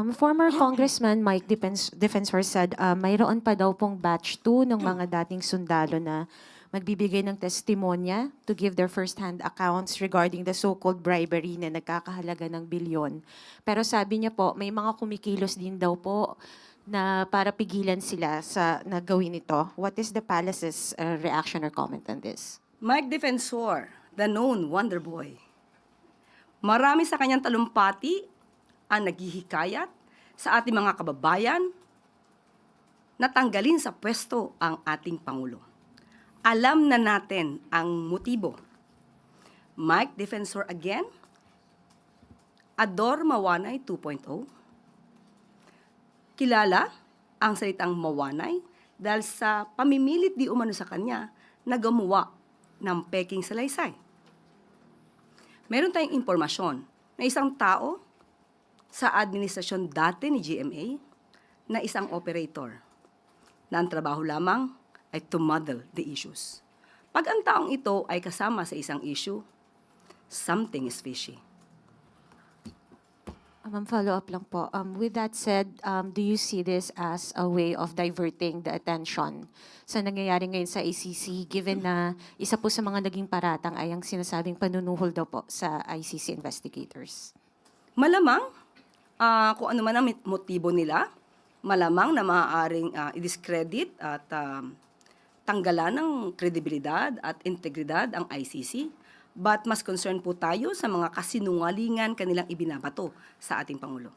Former Congressman Mike Defensor said mayroon pa daw pong batch 2 ng mga dating sundalo na magbibigay ng testimonya to give their first-hand accounts regarding the so-called bribery na nagkakahalaga ng bilyon. Pero sabi niya po, may mga kumikilos din daw po na para pigilan sila sa nagawin ito. What is the palace's reaction or comment on this? Mike Defensor, the known Wonder Boy. Marami sa kanyang talumpati ang naghihikayat sa ating mga kababayan na tanggalin sa pwesto ang ating Pangulo. Alam na natin ang motibo. Mike Defensor again, Ador Mawanay 2.0. Kilala ang salitang mawanay dahil sa pamimilit di umano sa kanya na gumawa ng peking salaysay. Meron tayong impormasyon na isang tao sa administrasyon dati ni GMA na isang operator na ang trabaho lamang ay to muddle the issues. Pag ang taong ito ay kasama sa isang issue, something is fishy. Follow-up lang po. With that said, do you see this as a way of diverting the attention sa nangyayari ngayon sa ICC, given na isa po sa mga naging paratang ay ang sinasabing panunuhol daw po sa ICC investigators? Malamang, kung ano man ang motibo nila, malamang na maaaring i-discredit at tanggalan ng kredibilidad at integridad ang ICC. But mas concerned po tayo sa mga kasinungalingan kanilang ibinabato sa ating Pangulo.